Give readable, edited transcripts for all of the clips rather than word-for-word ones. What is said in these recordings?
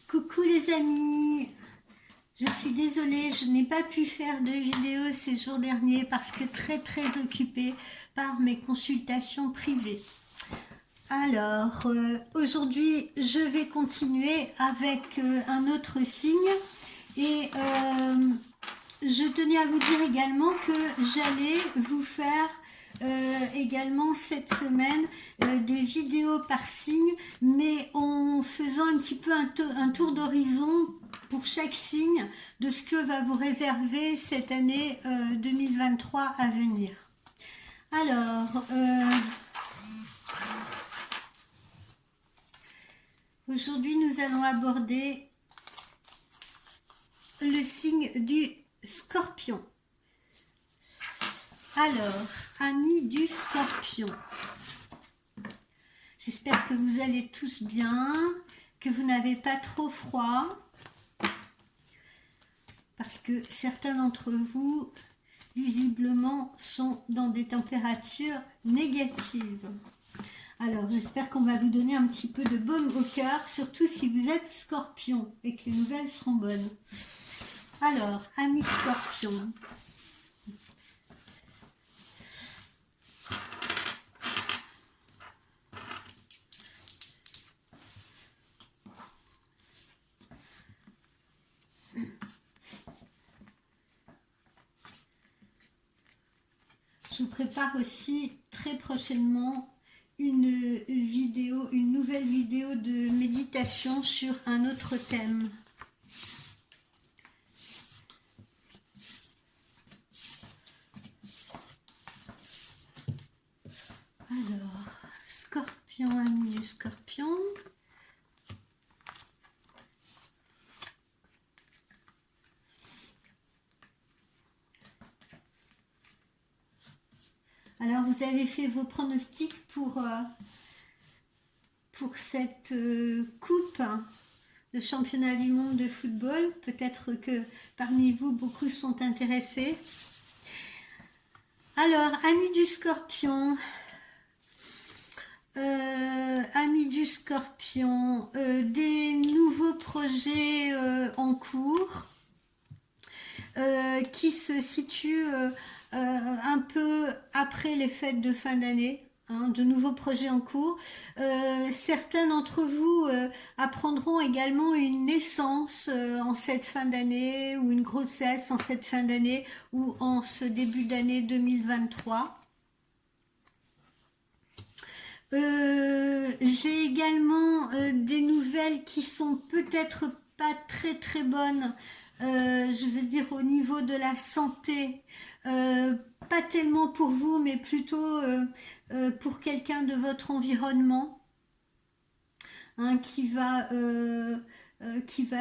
Coucou les amis, je suis désolée, je n'ai pas pu faire de vidéo ces jours derniers parce que très occupée par mes consultations privées. Alors, aujourd'hui, je vais continuer avec un autre signe et je tenais à vous dire également que j'allais vous faire également cette semaine des vidéos par signe, mais en faisant un petit peu un tour d'horizon pour chaque signe de ce que va vous réserver cette année 2023 à venir. Alors, aujourd'hui nous allons aborder le signe du Scorpion. Alors, amis du Scorpion, j'espère que vous allez tous bien, que vous n'avez pas trop froid, parce que certains d'entre vous, visiblement, sont dans des températures négatives. Alors, j'espère qu'on va vous donner un petit peu de baume au cœur, surtout si vous êtes Scorpion et que les nouvelles seront bonnes. Alors, amis Scorpion, je vous prépare aussi très prochainement une nouvelle vidéo de méditation sur un autre thème. Alors, Scorpion, ami du Scorpion. Alors, vous avez fait vos pronostics pour cette coupe de championnat du monde de football. Peut-être que parmi vous, beaucoup sont intéressés. Alors, amis du Scorpion, des nouveaux projets en cours qui se situent un peu après les fêtes de fin d'année. De nouveaux projets en cours. Certains d'entre vous apprendront également une naissance en cette fin d'année ou une grossesse en cette fin d'année ou en ce début d'année 2023. J'ai également des nouvelles qui sont peut-être pas très bonnes, je veux dire au niveau de la santé, pas tellement pour vous mais plutôt pour quelqu'un de votre environnement, qui va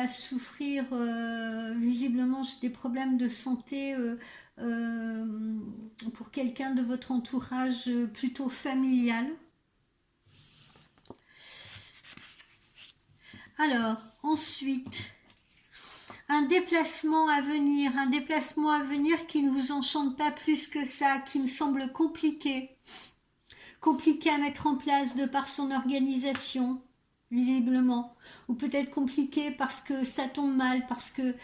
souffrir visiblement des problèmes de santé pour quelqu'un de votre entourage plutôt familial. Alors, ensuite, un déplacement à venir qui ne vous enchante pas plus que ça, qui me semble compliqué à mettre en place de par son organisation, visiblement, ou peut-être compliqué parce que ça tombe mal, parce que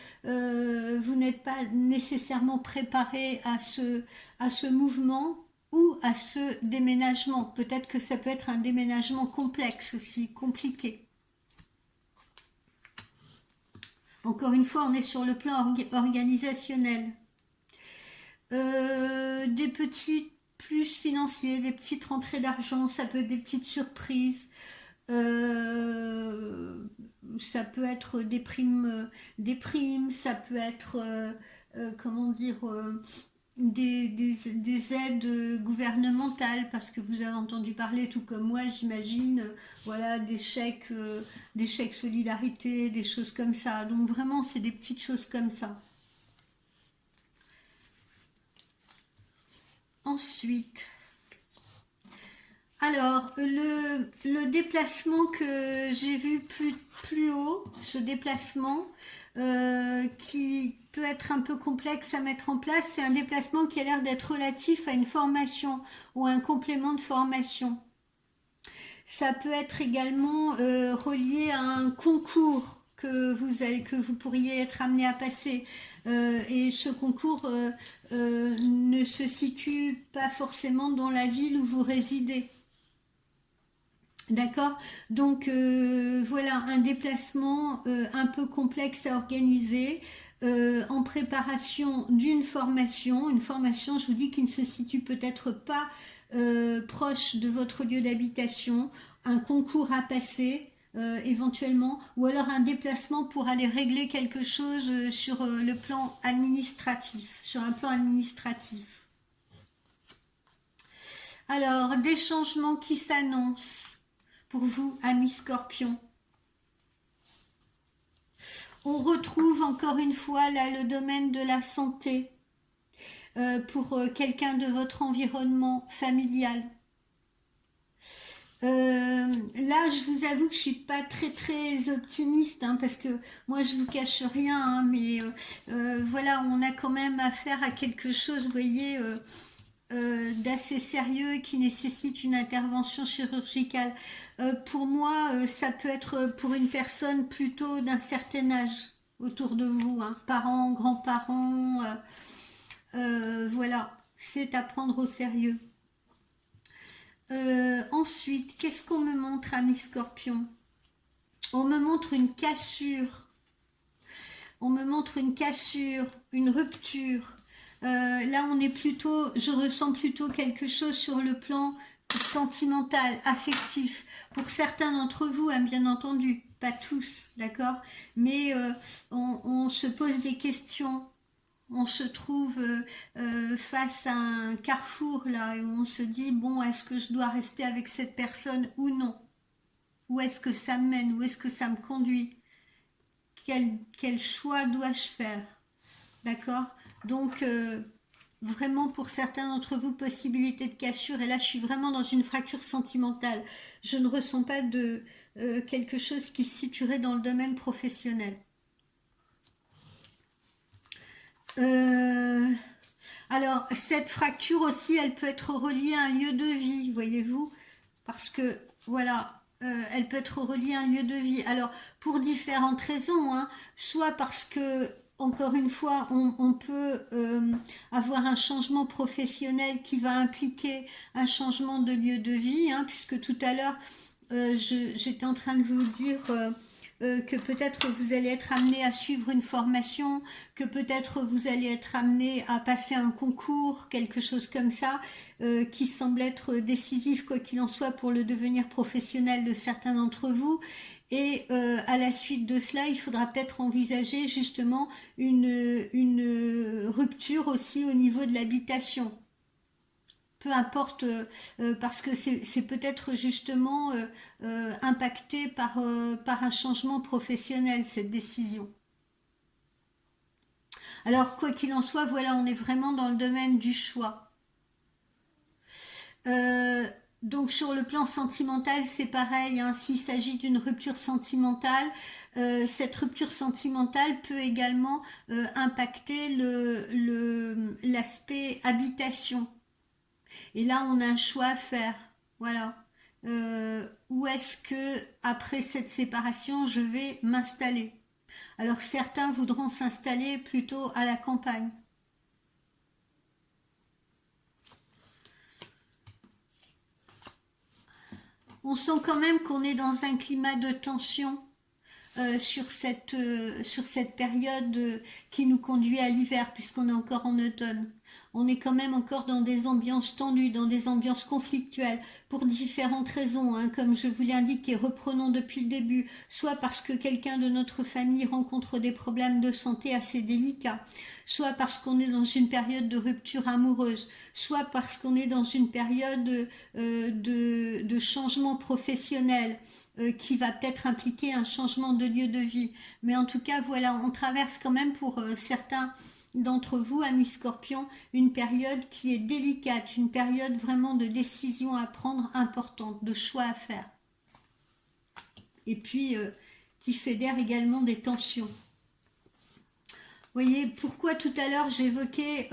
vous n'êtes pas nécessairement préparé à ce mouvement ou à ce déménagement. Peut-être que ça peut être un déménagement complexe aussi, compliqué. Encore une fois, on est sur le plan organisationnel. Des petits plus financiers, des petites rentrées d'argent, ça peut être des petites surprises. Ça peut être des primes, ça peut être, comment dire, des aides gouvernementales, parce que vous avez entendu parler, tout comme moi j'imagine, voilà, des chèques solidarité, des choses comme ça. Donc vraiment c'est des petites choses comme ça. Ensuite, alors le déplacement que j'ai vu plus haut, ce déplacement qui peut être un peu complexe à mettre en place, c'est un déplacement qui a l'air d'être relatif à une formation ou un complément de formation. Ça peut être également relié à un concours que vous pourriez être amené à passer. Et ce concours ne se situe pas forcément dans la ville où vous résidez. D'accord? Donc voilà, un déplacement un peu complexe à organiser en préparation d'une formation. Une formation, je vous dis, qui ne se situe peut-être pas proche de votre lieu d'habitation. Un concours à passer. Éventuellement, ou alors un déplacement pour aller régler quelque chose sur le plan administratif, sur un plan administratif. Alors, des changements qui s'annoncent pour vous, amis Scorpion. On retrouve encore une fois là le domaine de la santé pour quelqu'un de votre environnement familial. Là, je vous avoue que je suis pas très optimiste, hein, parce que moi je vous cache rien, hein, mais voilà, on a quand même affaire à quelque chose, vous voyez, d'assez sérieux qui nécessite une intervention chirurgicale. Pour moi, ça peut être pour une personne plutôt d'un certain âge autour de vous, hein, parents, grands-parents, voilà, c'est à prendre au sérieux. Ensuite, qu'est-ce qu'on me montre, amis Scorpion? On me montre une cassure. On me montre une cassure, une rupture. Là, on est plutôt, je ressens plutôt quelque chose sur le plan sentimental, affectif. Pour certains d'entre vous, hein, bien entendu, pas tous, d'accord? Mais on se pose des questions. On se trouve face à un carrefour là et on se dit bon, est-ce que je dois rester avec cette personne ou non? Où est-ce que ça me mène? Où est-ce que ça me conduit? Quel choix dois-je faire? D'accord? Donc vraiment pour certains d'entre vous, possibilité de cassure, et là je suis vraiment dans une fracture sentimentale. Je ne ressens pas de quelque chose qui se situerait dans le domaine professionnel. Alors, cette fracture aussi, elle peut être reliée à un lieu de vie, voyez-vous, parce que, voilà, elle peut être reliée à un lieu de vie. Alors, pour différentes raisons, hein, soit parce que, encore une fois, on peut avoir un changement professionnel qui va impliquer un changement de lieu de vie, hein, puisque tout à l'heure, j'étais en train de vous dire que peut-être vous allez être amené à suivre une formation, que peut-être vous allez être amené à passer un concours, quelque chose comme ça, qui semble être décisif, quoi qu'il en soit, pour le devenir professionnel de certains d'entre vous. Et à la suite de cela, il faudra peut-être envisager justement une rupture aussi au niveau de l'habitation. Peu importe, parce que c'est peut-être justement impacté par un changement professionnel, cette décision. Alors, quoi qu'il en soit, voilà, on est vraiment dans le domaine du choix. Donc sur le plan sentimental, c'est pareil, hein, s'il s'agit d'une rupture sentimentale, cette rupture sentimentale peut également impacter l'aspect habitation. Et là, on a un choix à faire. Voilà. Où est-ce que, après cette séparation, je vais m'installer? Alors, certains voudront s'installer plutôt à la campagne. On sent quand même qu'on est dans un climat de tension sur cette période qui nous conduit à l'hiver, puisqu'on est encore en automne. On est quand même encore dans des ambiances tendues, dans des ambiances conflictuelles, pour différentes raisons, hein, comme je vous l'ai indiqué. Reprenons depuis le début, soit parce que quelqu'un de notre famille rencontre des problèmes de santé assez délicats, soit parce qu'on est dans une période de rupture amoureuse, soit parce qu'on est dans une période de changement professionnel, qui va peut-être impliquer un changement de lieu de vie. Mais en tout cas, voilà, on traverse quand même pour certains d'entre vous, amis Scorpions, une période qui est délicate, une période vraiment de décision à prendre importante, de choix à faire. Et puis, qui fédère également des tensions. Vous voyez, pourquoi tout à l'heure j'évoquais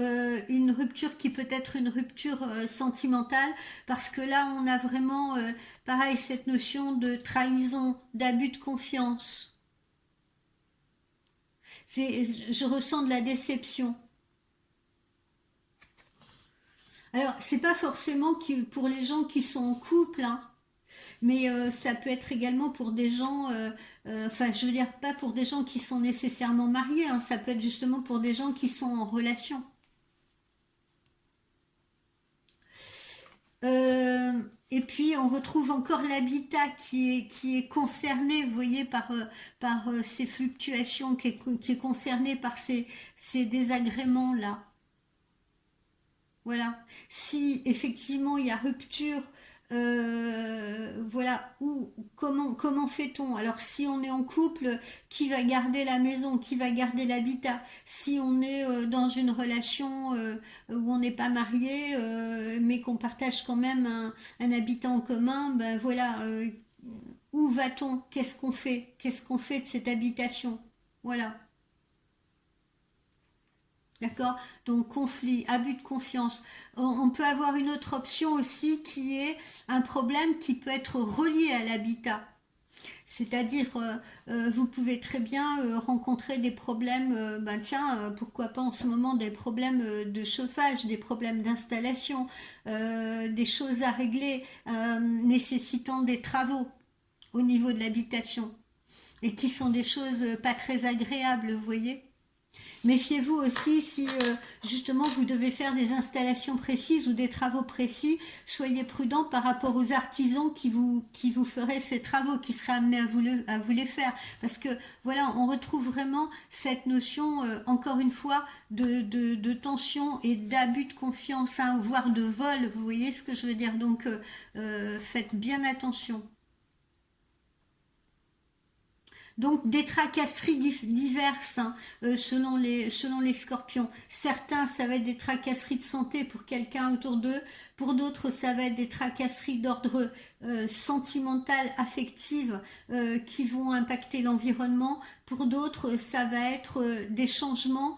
une rupture qui peut être une rupture sentimentale, parce que là on a vraiment, pareil, cette notion de trahison, d'abus de confiance. Je ressens de la déception. Alors, c'est pas forcément pour les gens qui sont en couple, hein, mais ça peut être également pour des gens, enfin, je veux dire, pas pour des gens qui sont nécessairement mariés, hein, ça peut être justement pour des gens qui sont en relation. Euh, et puis on retrouve encore l'habitat qui est concerné, vous voyez, par ces fluctuations, qui est concerné par ces désagréments-là. Voilà. Si effectivement il y a rupture, voilà, ou comment fait-on? Alors si on est en couple, qui va garder la maison, qui va garder l'habitat? Si on est dans une relation où on n'est pas marié, mais qu'on partage quand même un habitat en commun, ben voilà, où va-t-on? Qu'est-ce qu'on fait? Qu'est-ce qu'on fait de cette habitation? Voilà. D'accord? Donc conflit, abus de confiance. On peut avoir une autre option aussi qui est un problème qui peut être relié à l'habitat. C'est-à-dire, vous pouvez très bien rencontrer des problèmes, ben tiens, pourquoi pas en ce moment des problèmes de chauffage, des problèmes d'installation, des choses à régler nécessitant des travaux au niveau de l'habitation et qui sont des choses pas très agréables, vous voyez. Méfiez-vous aussi si justement vous devez faire des installations précises ou des travaux précis. Soyez prudent par rapport aux artisans qui vous feraient ces travaux, qui seraient amenés à vous les faire. Parce que voilà, on retrouve vraiment cette notion, encore une fois, de tension et d'abus de confiance, hein, voire de vol. Vous voyez ce que je veux dire? Donc faites bien attention. Donc des tracasseries diverses, hein, selon les scorpions. Certains, ça va être des tracasseries de santé pour quelqu'un autour d'eux. Pour d'autres, ça va être des tracasseries d'ordre sentimental, affectif, qui vont impacter l'environnement. Pour d'autres, ça va être des changements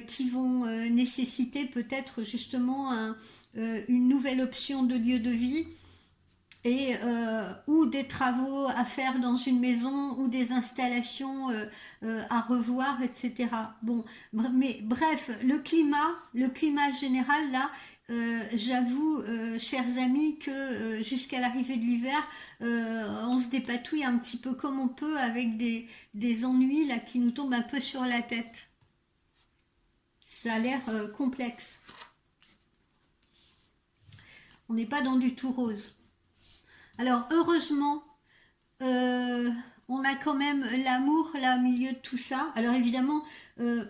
qui vont nécessiter peut-être justement une nouvelle option de lieu de vie et ou des travaux à faire dans une maison ou des installations à revoir, etc. Bon, mais bref, le climat général là, j'avoue, chers amis, que jusqu'à l'arrivée de l'hiver, on se dépatouille un petit peu comme on peut avec des ennuis là qui nous tombent un peu sur la tête. Ça a l'air complexe. On n'est pas dans du tout rose. Alors heureusement, euh, on a quand même l'amour là au milieu de tout ça. Alors évidemment, euh,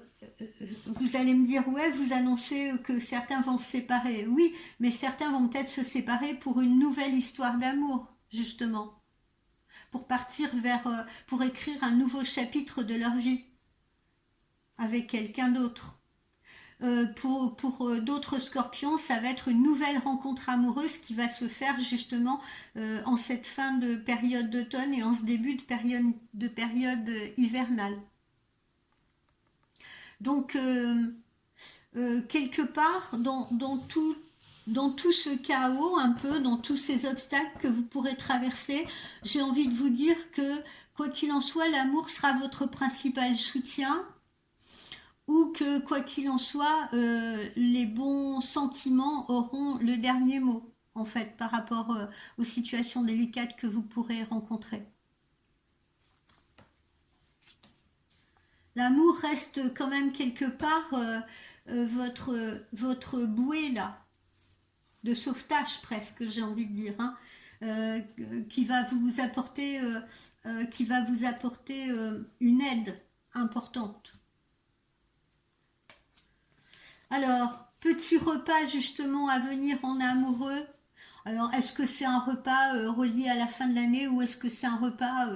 vous allez me dire, ouais, vous annoncez que certains vont se séparer. Oui, mais certains vont peut-être se séparer pour une nouvelle histoire d'amour, justement, pour partir vers, pour écrire un nouveau chapitre de leur vie avec quelqu'un d'autre. Pour d'autres scorpions, ça va être une nouvelle rencontre amoureuse qui va se faire justement en cette fin de période d'automne et en ce début de période hivernale. Donc, quelque part, dans tout ce chaos, un peu, dans tous ces obstacles que vous pourrez traverser, j'ai envie de vous dire que, quoi qu'il en soit, l'amour sera votre principal soutien, ou que quoi qu'il en soit, les bons sentiments auront le dernier mot, en fait, par rapport aux situations délicates que vous pourrez rencontrer. L'amour reste quand même quelque part votre bouée là, de sauvetage presque, j'ai envie de dire, hein, qui va vous apporter, une aide importante. Alors, petit repas justement à venir en amoureux. Alors, est-ce que c'est un repas relié à la fin de l'année ou est-ce que c'est un repas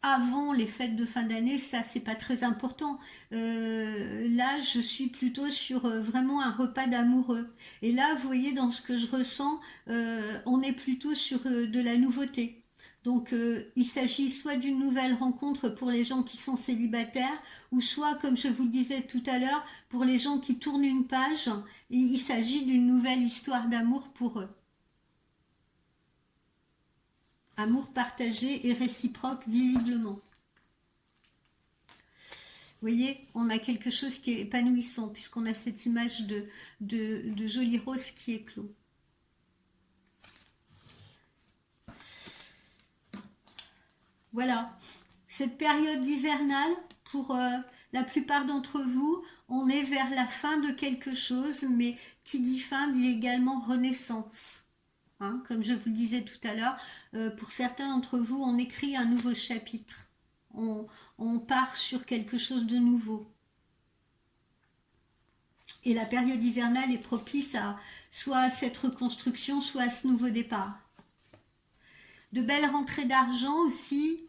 avant les fêtes de fin d'année? Ça, c'est pas très important. Là, je suis plutôt sur vraiment un repas d'amoureux. Et là, vous voyez, dans ce que je ressens, on est plutôt sur de la nouveauté. Donc, il s'agit soit d'une nouvelle rencontre pour les gens qui sont célibataires, ou soit, comme je vous le disais tout à l'heure, pour les gens qui tournent une page, il s'agit d'une nouvelle histoire d'amour pour eux. Amour partagé et réciproque, visiblement. Vous voyez, on a quelque chose qui est épanouissant, puisqu'on a cette image de joli rose qui éclot. Voilà, cette période hivernale, pour la plupart d'entre vous, on est vers la fin de quelque chose, mais qui dit fin dit également renaissance. Hein, comme je vous le disais tout à l'heure, pour certains d'entre vous, on écrit un nouveau chapitre. On part sur quelque chose de nouveau. Et la période hivernale est propice à soit à cette reconstruction, soit à ce nouveau départ. De belles rentrées d'argent aussi.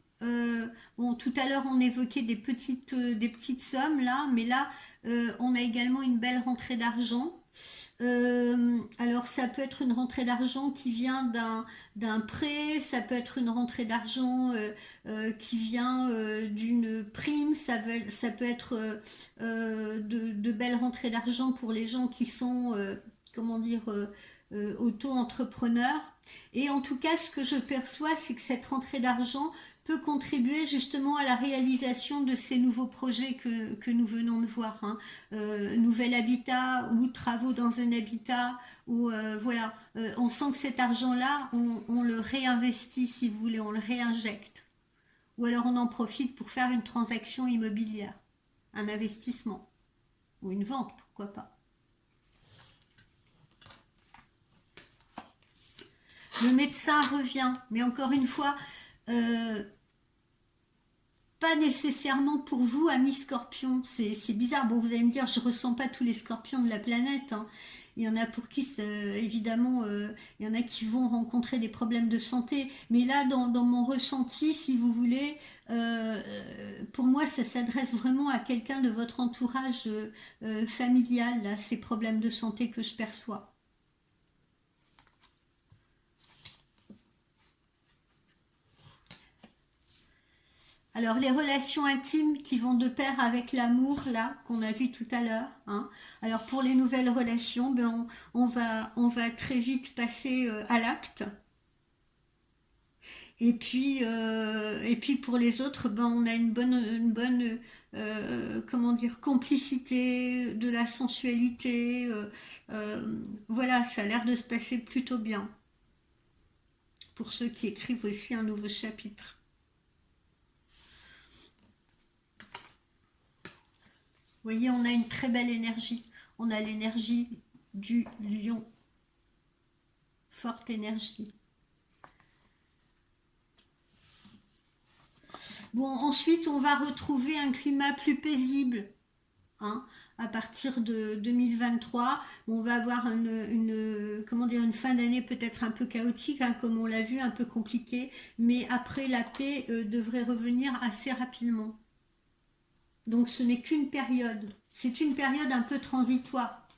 Bon, tout à l'heure on évoquait des petites sommes là, mais là on a également une belle rentrée d'argent. Alors ça peut être une rentrée d'argent qui vient d'un prêt, ça peut être une rentrée d'argent qui vient d'une prime, ça peut être de belles rentrées d'argent pour les gens qui sont, comment dire, auto-entrepreneurs. Et en tout cas, ce que je perçois, c'est que cette rentrée d'argent peut contribuer justement à la réalisation de ces nouveaux projets que nous venons de voir. Hein. Nouvel habitat ou travaux dans un habitat. Ou voilà, on sent que cet argent-là, on le réinvestit, si vous voulez, on le réinjecte. Ou alors on en profite pour faire une transaction immobilière, un investissement. Ou une vente, pourquoi pas. Le médecin revient, mais encore une fois, pas nécessairement pour vous, amis scorpions. C'est bizarre. Bon, vous allez me dire, je ressens pas tous les scorpions de la planète. Hein. Il y en a pour qui, évidemment, il y en a qui vont rencontrer des problèmes de santé. Mais là, dans mon ressenti, si vous voulez, pour moi, ça s'adresse vraiment à quelqu'un de votre entourage familial, là, ces problèmes de santé que je perçois. Alors les relations intimes qui vont de pair avec l'amour, là, qu'on a vu tout à l'heure. Hein. Alors pour les nouvelles relations, ben on va très vite passer à l'acte. Et puis pour les autres, ben on a une bonne comment dire, complicité, de la sensualité. Voilà, ça a l'air de se passer plutôt bien. Pour ceux qui écrivent aussi un nouveau chapitre. Vous voyez, on a une très belle énergie. On a l'énergie du lion. Forte énergie. Bon, ensuite, on va retrouver un climat plus paisible. Hein, à partir de 2023, on va avoir comment dire, une fin d'année peut-être un peu chaotique, hein, comme on l'a vu, un peu compliquée. Mais après, la paix devrait revenir assez rapidement. Donc ce n'est qu'une période. C'est une période un peu transitoire.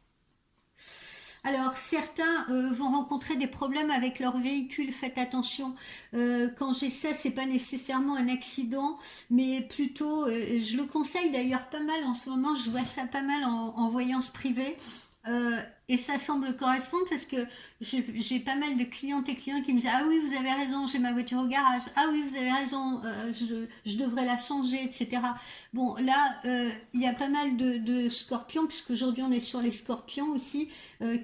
Alors certains vont rencontrer des problèmes avec leur véhicule, faites attention. Quand j'ai ça, c'est pas nécessairement un accident, mais plutôt, je le conseille d'ailleurs pas mal en ce moment, je vois ça pas mal en voyance privée. Et ça semble correspondre parce que j'ai pas mal de clientes et clients qui me disent ah oui vous avez raison, j'ai ma voiture au garage, ah oui vous avez raison, je devrais la changer, etc. Bon là il y a pas mal de scorpions, puisqu'aujourd'hui on est sur les scorpions aussi,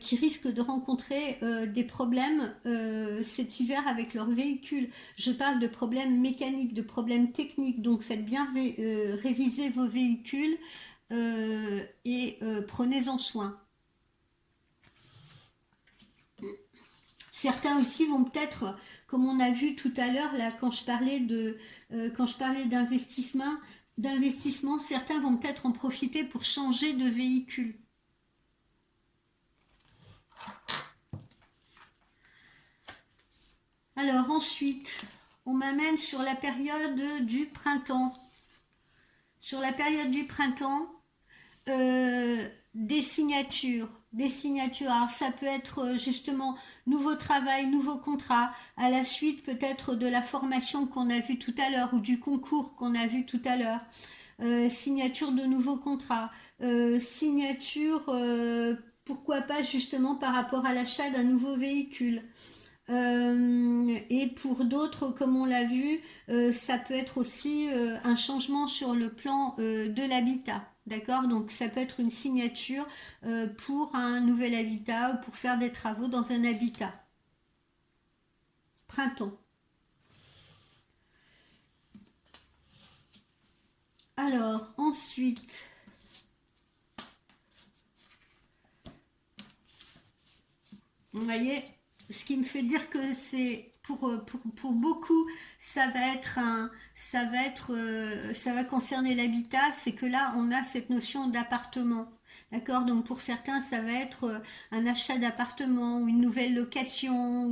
qui risquent de rencontrer des problèmes cet hiver avec leur véhicule. Je parle de problèmes mécaniques, de problèmes techniques, donc faites bien réviser vos véhicules et prenez-en soin. Certains aussi vont peut-être, comme on a vu tout à l'heure là, quand je parlais d'investissement, certains vont peut-être en profiter pour changer de véhicule. Alors ensuite, on m'amène sur la période du printemps. Sur la période du printemps, des signatures. Alors ça peut être justement nouveau travail, nouveau contrat, à la suite peut-être de la formation qu'on a vue tout à l'heure ou du concours qu'on a vu tout à l'heure. Signature de nouveaux contrats, signature, pourquoi pas justement par rapport à l'achat d'un nouveau véhicule. Et pour d'autres, comme on l'a vu, ça peut être aussi un changement sur le plan de l'habitat. D'accord? Donc ça peut être une signature pour un nouvel habitat ou pour faire des travaux dans un habitat. Printemps. Alors, ensuite, vous voyez, ce qui me fait dire que c'est pour beaucoup, ça va concerner l'habitat, c'est que là, on a cette notion d'appartement. D'accord? Donc pour certains, ça va être un achat d'appartement ou une nouvelle location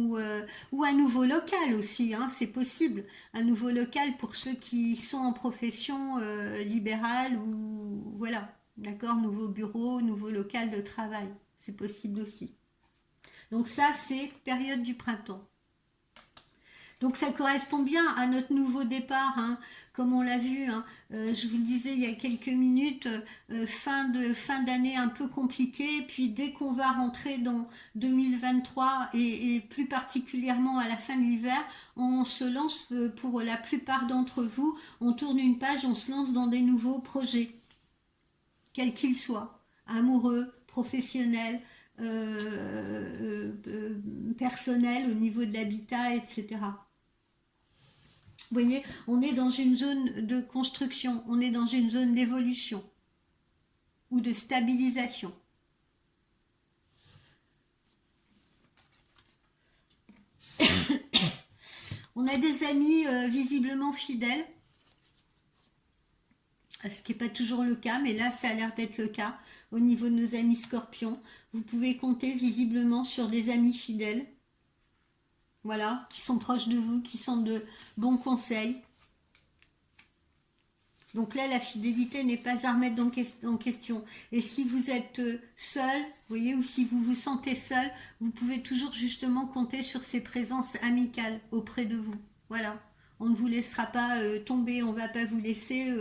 ou un nouveau local aussi, hein, c'est possible. Un nouveau local pour ceux qui sont en profession libérale ou voilà. D'accord? Nouveau bureau, nouveau local de travail. C'est possible aussi. Donc ça, c'est période du printemps. Donc ça correspond bien à notre nouveau départ, hein, comme on l'a vu, hein, je vous le disais il y a quelques minutes, fin d'année un peu compliquée, puis dès qu'on va rentrer dans 2023 et plus particulièrement à la fin de l'hiver, on se lance, pour la plupart d'entre vous, on tourne une page, on se lance dans des nouveaux projets, quels qu'ils soient, amoureux, professionnels, personnels au niveau de l'habitat, etc. Vous voyez, on est dans une zone de construction, on est dans une zone d'évolution ou de stabilisation. On a des amis visiblement fidèles, ce qui n'est pas toujours le cas, mais là ça a l'air d'être le cas au niveau de nos amis scorpions. Vous pouvez compter visiblement sur des amis fidèles, voilà, qui sont proches de vous, qui sont de bons conseils. Donc là, la fidélité n'est pas à remettre en question. Et si vous êtes seul, vous voyez, ou si vous vous sentez seul, vous pouvez toujours justement compter sur ces présences amicales auprès de vous. Voilà. On ne vous laissera pas tomber, on ne va pas vous laisser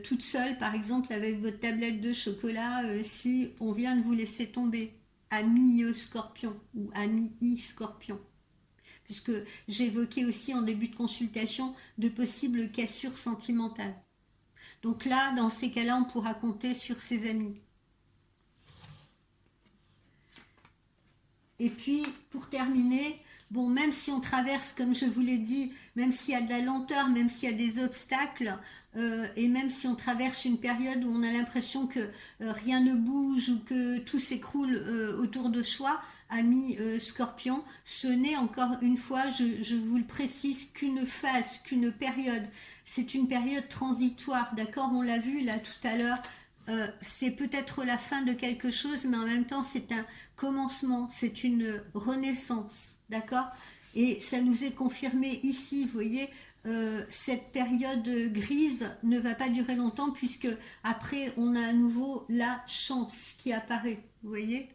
toute seule, par exemple, avec votre tablette de chocolat, si on vient de vous laisser tomber. Ami scorpion ou ami scorpion. Puisque j'évoquais aussi en début de consultation de possibles cassures sentimentales. Donc là, dans ces cas-là, on pourra compter sur ses amis. Et puis, pour terminer, bon, même si on traverse, comme je vous l'ai dit, même s'il y a de la lenteur, même s'il y a des obstacles, et même si on traverse une période où on a l'impression que rien ne bouge ou que tout s'écroule autour de soi, amis scorpion, ce n'est encore une fois, je vous le précise, qu'une phase, qu'une période. C'est une période transitoire, d'accord? On l'a vu là tout à l'heure. C'est peut-être la fin de quelque chose, mais en même temps c'est un commencement, c'est une renaissance, d'accord? Et ça nous est confirmé ici, vous voyez, cette période grise ne va pas durer longtemps puisque après on a à nouveau la chance qui apparaît, vous voyez?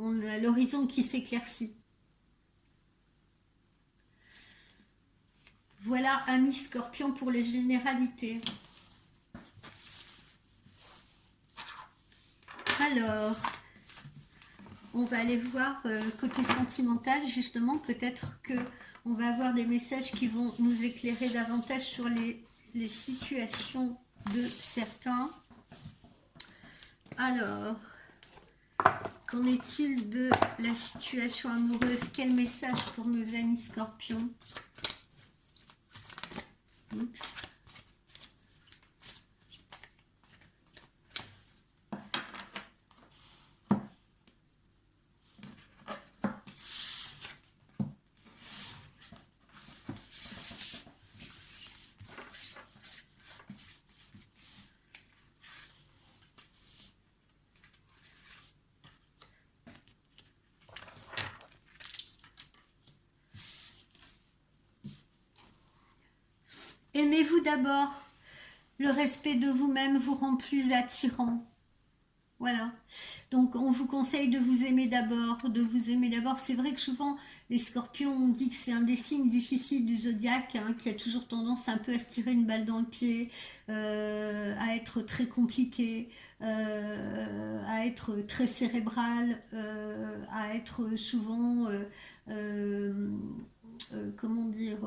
On a l'horizon qui s'éclaircit. Voilà, amis scorpions, pour les généralités. Alors, on va aller voir côté sentimental, justement, peut-être que on va avoir des messages qui vont nous éclairer davantage sur les situations de certains. Alors, qu'en est-il de la situation amoureuse? Quel message pour nos amis scorpions? Oups. Aimez-vous d'abord. Le respect de vous-même vous rend plus attirant. Voilà. Donc, on vous conseille de vous aimer d'abord, de vous aimer d'abord. C'est vrai que souvent, les scorpions, on dit que c'est un des signes difficiles du zodiaque, hein, qui a toujours tendance un peu à se tirer une balle dans le pied, à être très compliqué, à être très cérébral, à être souvent, euh, comment dire,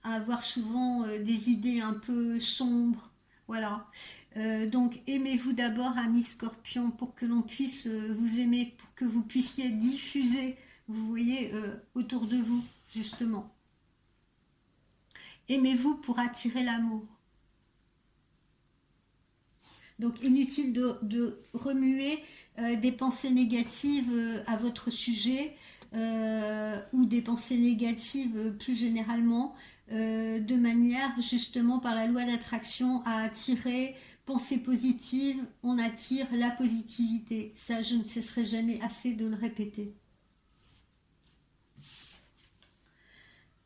à avoir souvent des idées un peu sombres. Voilà. Donc aimez-vous d'abord, amis scorpions, pour que l'on puisse vous aimer, pour que vous puissiez diffuser, vous voyez, autour de vous, justement. Aimez-vous pour attirer l'amour. Donc inutile de remuer des pensées négatives à votre sujet ou des pensées négatives plus généralement, de manière justement par la loi d'attraction à attirer pensées positives, on attire la positivité. Ça, je ne cesserai jamais assez de le répéter.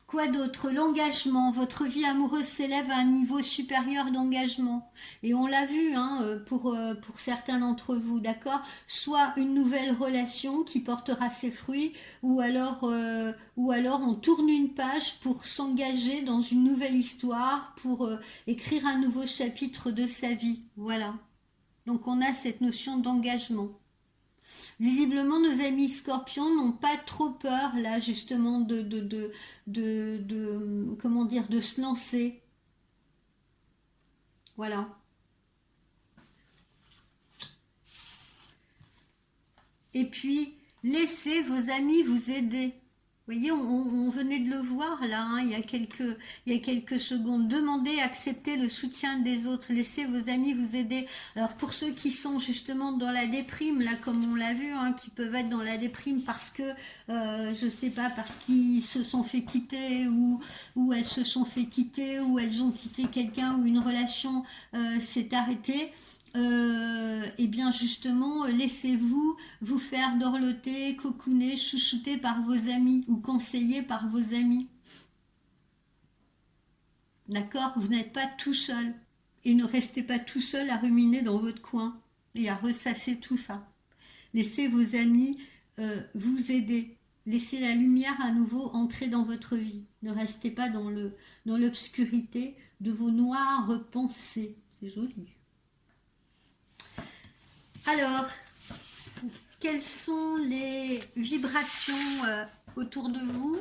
Quoi d'autre? L'engagement. Votre vie amoureuse s'élève à un niveau supérieur d'engagement. Et on l'a vu hein, pour certains d'entre vous, d'accord? Soit une nouvelle relation qui portera ses fruits, ou alors on tourne une page pour s'engager dans une nouvelle histoire, pour écrire un nouveau chapitre de sa vie. Voilà. Donc on a cette notion d'engagement. Visiblement, nos amis scorpions n'ont pas trop peur, là, justement, comment dire, de se lancer. Voilà. Et puis, laissez vos amis vous aider. Vous voyez, on venait de le voir là, hein, il y a quelques secondes. Demandez, acceptez le soutien des autres. Laissez vos amis vous aider. Alors pour ceux qui sont justement dans la déprime, là comme on l'a vu, hein, qui peuvent être dans la déprime parce que, je sais pas, parce qu'ils se sont fait quitter ou elles se sont fait quitter ou elles ont quitté quelqu'un ou une relation s'est arrêtée. Et bien justement, laissez-vous vous faire dorloter, cocooner, chouchouter par vos amis ou conseiller par vos amis. D'accord? Vous n'êtes pas tout seul. Et ne restez pas tout seul à ruminer dans votre coin et à ressasser tout ça. Laissez vos amis vous aider. Laissez la lumière à nouveau entrer dans votre vie. Ne restez pas dans l'obscurité de vos noires pensées. C'est joli. Alors, quelles sont les vibrations autour de vous?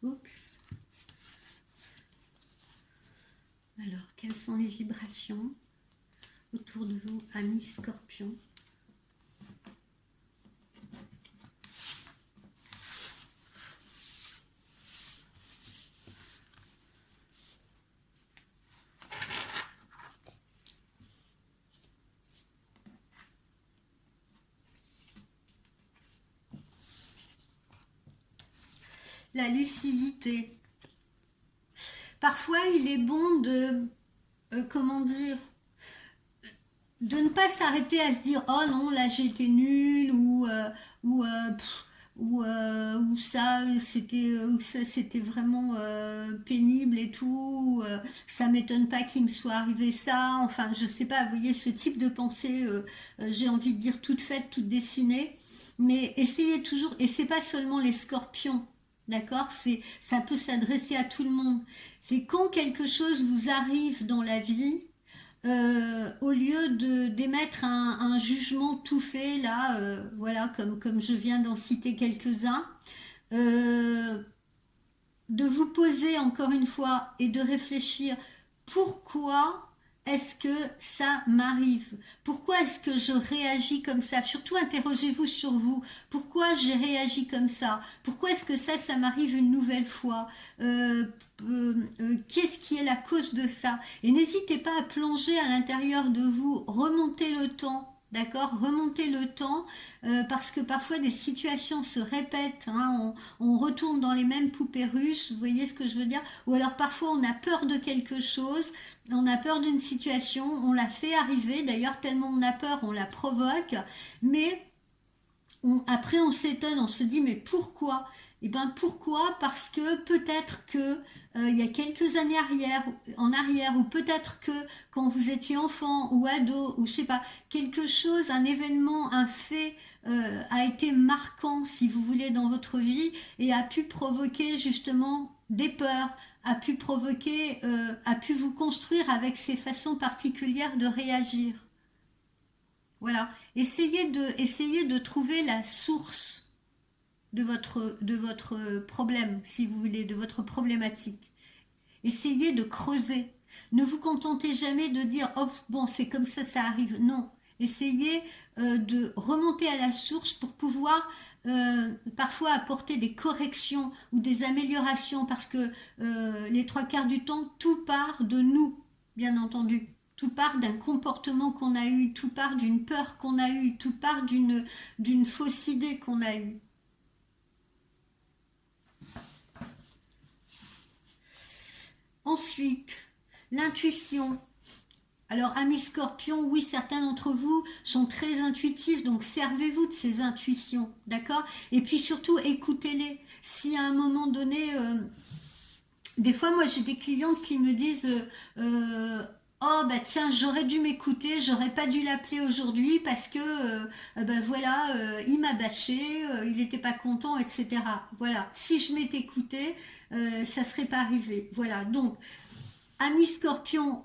Oups. Alors, quelles sont les vibrations autour de vous, amis scorpions? La lucidité. Parfois, il est bon de, comment dire, de ne pas s'arrêter à se dire oh non là j'étais nulle ou ou ça c'était vraiment pénible et tout ça m'étonne pas qu'il me soit arrivé ça, enfin je sais pas, vous voyez ce type de pensée j'ai envie de dire toute faite, toute dessinée, mais essayez toujours, et c'est pas seulement les scorpions. D'accord, ça peut s'adresser à tout le monde. C'est quand quelque chose vous arrive dans la vie, au lieu de d'émettre un jugement tout fait là, voilà, comme je viens d'en citer quelques-uns, euh, de vous poser encore une fois et de réfléchir pourquoi est-ce que ça m'arrive? Pourquoi est-ce que je réagis comme ça? Surtout interrogez-vous sur vous. Pourquoi j'ai réagi comme ça? Pourquoi est-ce que ça m'arrive une nouvelle fois? Qu'est-ce qui est la cause de ça? Et n'hésitez pas à plonger à l'intérieur de vous, remonter le temps. D'accord, remonter le temps parce que parfois des situations se répètent, hein, on retourne dans les mêmes poupées russes, vous voyez ce que je veux dire? Ou alors parfois on a peur de quelque chose, on a peur d'une situation, on la fait arriver, d'ailleurs tellement on a peur, on la provoque, mais après on s'étonne, on se dit mais pourquoi? Et ben pourquoi? Parce que peut-être que il y a quelques années en arrière, ou peut-être que quand vous étiez enfant ou ado, ou je sais pas, quelque chose, un événement, un fait a été marquant, si vous voulez, dans votre vie et a pu provoquer justement des peurs, a pu vous construire avec ces façons particulières de réagir. Voilà. Essayez de trouver la source de votre problème, si vous voulez, de votre problématique. Essayez de creuser. Ne vous contentez jamais de dire oh bon c'est comme ça arrive. Non. Essayez de remonter à la source pour pouvoir parfois apporter des corrections ou des améliorations parce que les trois quarts du temps tout part de nous, bien entendu. Tout part d'un comportement qu'on a eu, tout part d'une peur qu'on a eue, tout part d'une fausse idée qu'on a eue. Ensuite, l'intuition. Alors, amis scorpions, oui, certains d'entre vous sont très intuitifs, donc servez-vous de ces intuitions, d'accord? Et puis surtout, écoutez-les. Si à un moment donné, des fois, moi, j'ai des clientes qui me disent oh, bah tiens, j'aurais dû m'écouter, j'aurais pas dû l'appeler aujourd'hui parce que, ben voilà, il m'a bâché, il n'était pas content, etc. Voilà, si je m'étais écouté, ça serait pas arrivé. Voilà, donc, amis scorpions,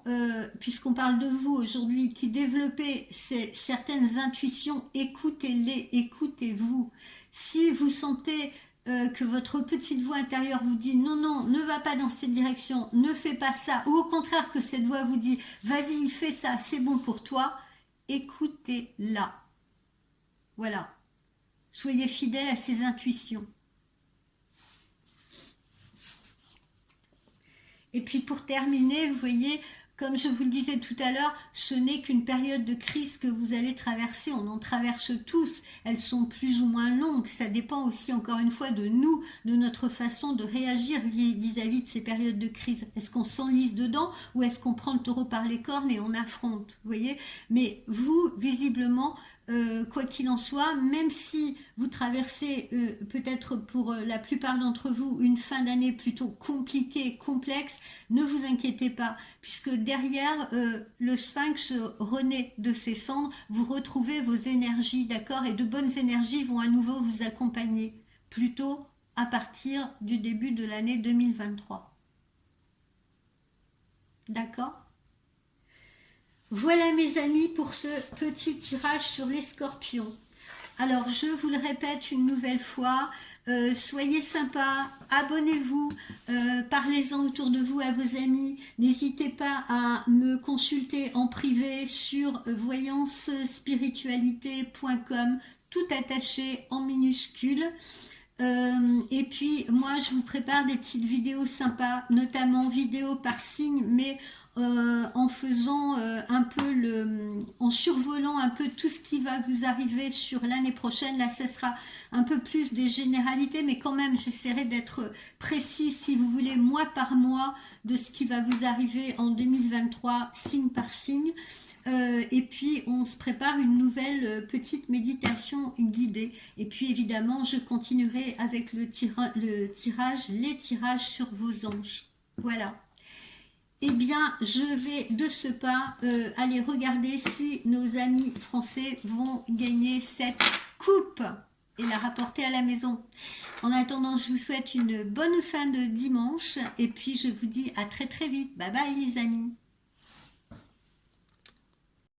puisqu'on parle de vous aujourd'hui, qui développez certaines intuitions, écoutez-les, écoutez-vous. Si vous sentez que votre petite voix intérieure vous dit non, non, ne va pas dans cette direction, ne fais pas ça, ou au contraire que cette voix vous dit vas-y, fais ça, c'est bon pour toi, écoutez-la. Voilà. Soyez fidèles à ces intuitions. Et puis pour terminer, vous voyez, comme je vous le disais tout à l'heure, ce n'est qu'une période de crise que vous allez traverser. On en traverse tous. Elles sont plus ou moins longues. Ça dépend aussi, encore une fois, de nous, de notre façon de réagir vis-à-vis de ces périodes de crise. Est-ce qu'on s'enlise dedans ou est-ce qu'on prend le taureau par les cornes et on affronte? Vous voyez? Mais vous, visiblement, quoi qu'il en soit, même si vous traversez peut-être pour la plupart d'entre vous une fin d'année plutôt compliquée, complexe, ne vous inquiétez pas, puisque derrière le sphinx renaît de ses cendres, vous retrouvez vos énergies, d'accord, et de bonnes énergies vont à nouveau vous accompagner, plutôt à partir du début de l'année 2023. D'accord? Voilà mes amis pour ce petit tirage sur les scorpions. Alors je vous le répète une nouvelle fois, soyez sympas, abonnez-vous, parlez-en autour de vous à vos amis, n'hésitez pas à me consulter en privé sur voyancespiritualité.com, tout attaché en minuscules. Et puis moi je vous prépare des petites vidéos sympas, notamment vidéos par signe, mais en faisant en survolant un peu tout ce qui va vous arriver sur l'année prochaine. Là ce sera un peu plus des généralités, mais quand même j'essaierai d'être précise, si vous voulez, mois par mois, de ce qui va vous arriver en 2023, signe par signe. Et puis on se prépare une nouvelle petite méditation guidée. Et puis évidemment je continuerai avec les tirages sur vos anges. Voilà. Eh bien je vais de ce pas aller regarder si nos amis français vont gagner cette coupe et la rapporter à la maison. En attendant, je vous souhaite une bonne fin de dimanche et puis je vous dis à très très vite. Bye bye les amis.